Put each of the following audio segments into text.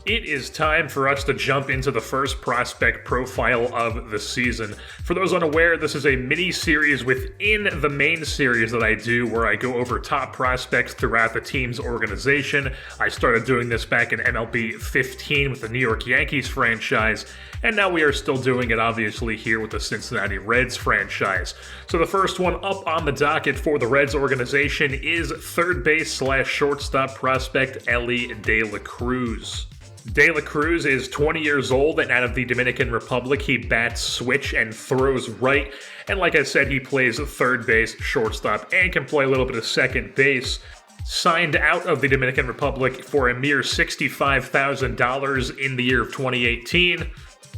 It is time for us to jump into the first prospect profile of the season. For those unaware, this is a mini-series within the main series that I do where I go over top prospects throughout the team's organization. I started doing this back in MLB 15 with the New York Yankees franchise, and now we are still doing it obviously here with the Cincinnati Reds franchise. So the first one up on the docket for the Reds organization is third base / shortstop prospect Elly De La Cruz. De La Cruz is 20 years old, and out of the Dominican Republic, he bats switch and throws right. And like I said, he plays third base, shortstop, and can play a little bit of second base. Signed out of the Dominican Republic for a mere $65,000 in the year of 2018.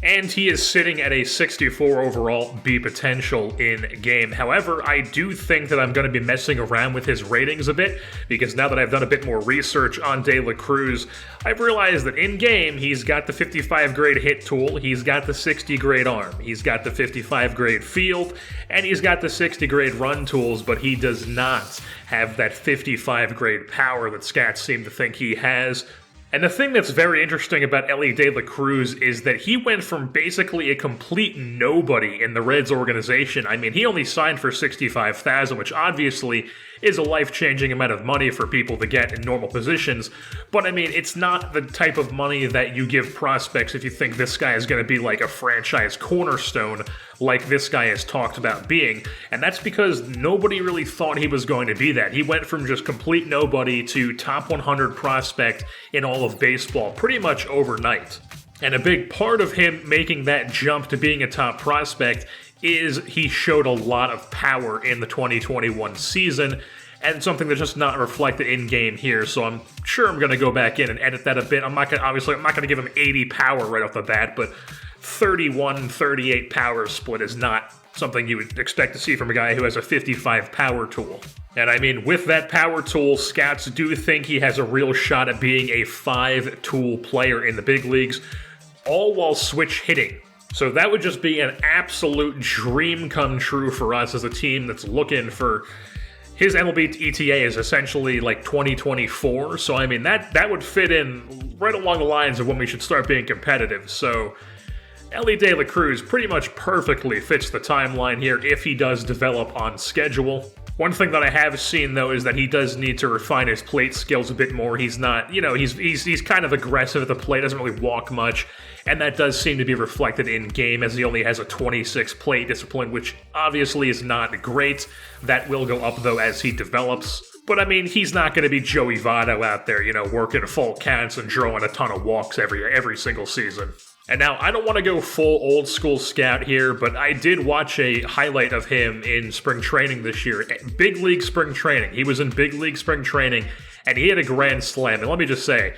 And he is sitting at a 64 overall B potential in game. However, I do think that I'm going to be messing around with his ratings a bit, because now that I've done a bit more research on De La Cruz, I've realized that in game, he's got the 55 grade hit tool, he's got the 60 grade arm, he's got the 55 grade field, and he's got the 60 grade run tools, but he does not have that 55 grade power that scouts seem to think he has. And the thing that's very interesting about Elly De La Cruz is that he went from basically a complete nobody in the Reds organization. I mean, he only signed for $65,000, which obviously is a life-changing amount of money for people to get in normal positions. But I mean, it's not the type of money that you give prospects if you think this guy is going to be like a franchise cornerstone like this guy has talked about being. And that's because nobody really thought he was going to be that. He went from just complete nobody to top 100 prospect in all of baseball pretty much overnight. And a big part of him making that jump to being a top prospect is he showed a lot of power in the 2021 season, and something that's just not reflected in game here. So I'm sure I'm going to go back in and edit that a bit. I'm not going to give him 80 power right off the bat, but 31-38 power split is not something you would expect to see from a guy who has a 55 power tool. And I mean, with that power tool, scouts do think he has a real shot at being a 5-tool player in the big leagues, all while switch hitting. So that would just be an absolute dream come true for us as a team that's looking for... His MLB ETA is essentially like 2024, so I mean, that would fit in right along the lines of when we should start being competitive. So Elly De La Cruz pretty much perfectly fits the timeline here if he does develop on schedule. One thing that I have seen, though, is that he does need to refine his plate skills a bit more. He's not, he's kind of aggressive at the plate, doesn't really walk much, and that does seem to be reflected in game as he only has a 26 plate discipline, which obviously is not great. That will go up, though, as he develops. But, I mean, he's not going to be Joey Votto out there, working full counts and drawing a ton of walks every single season. And now, I don't want to go full old school scout here, but I did watch a highlight of him in spring training this year. Big league spring training. He was in big league spring training, and he had a grand slam. And let me just say,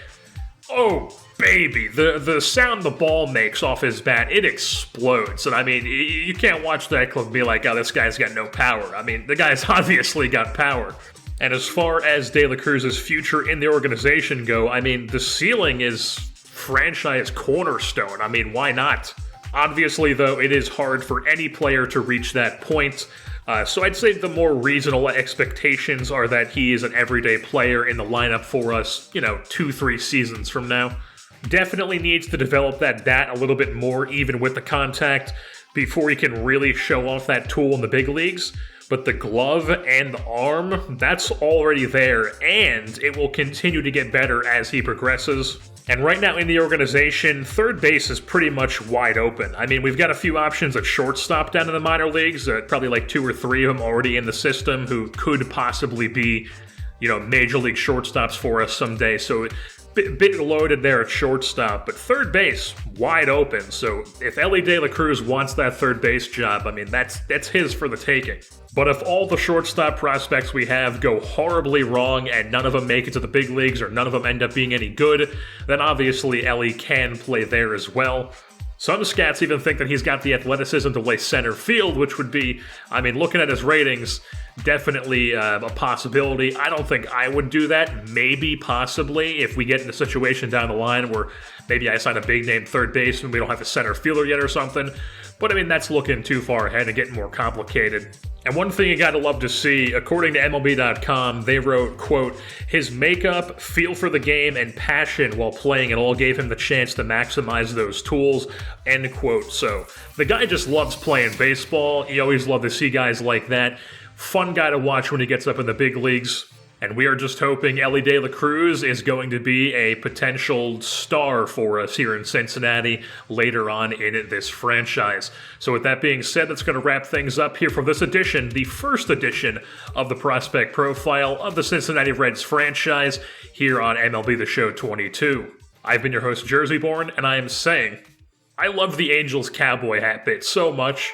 oh, baby, the sound the ball makes off his bat, it explodes. And I mean, you can't watch that clip and be like, oh, this guy's got no power. I mean, the guy's obviously got power. And as far as De La Cruz's future in the organization go, I mean, the ceiling is franchise cornerstone. I mean, why not? Obviously, though, it is hard for any player to reach that point. So I'd say the more reasonable expectations are that he is an everyday player in the lineup for us, 2-3 seasons from now. Definitely needs to develop that bat a little bit more, even with the contact, before he can really show off that tool in the big leagues. But the glove and the arm, that's already there, and it will continue to get better as he progresses. And right now in the organization, third base is pretty much wide open. I mean, we've got a few options at shortstop down in the minor leagues, probably like 2 or 3 of them already in the system who could possibly be, major league shortstops for us someday. So bit loaded there at shortstop, but third base, wide open. So if Elly De La Cruz wants that third base job, I mean, that's his for the taking. But if all the shortstop prospects we have go horribly wrong and none of them make it to the big leagues or none of them end up being any good, then obviously Elly can play there as well. Some scouts even think that he's got the athleticism to play center field, which would be, I mean, looking at his ratings, definitely a possibility. I don't think I would do that. Maybe, possibly, if we get in a situation down the line where maybe I sign a big-name third baseman, we don't have a center fielder yet or something. But, I mean, that's looking too far ahead and getting more complicated. And one thing you gotta love to see, according to MLB.com, they wrote, quote, his makeup, feel for the game, and passion while playing it all gave him the chance to maximize those tools, end quote. So, the guy just loves playing baseball. You always love to see guys like that. Fun guy to watch when he gets up in the big leagues. And we are just hoping Elly Cruz is going to be a potential star for us here in Cincinnati later on in this franchise. So with that being said, that's going to wrap things up here for this edition, the first edition of the Prospect Profile of the Cincinnati Reds franchise here on MLB The Show 22. I've been your host, Jersey Born, and I am saying, I love the Angels cowboy hat bit so much.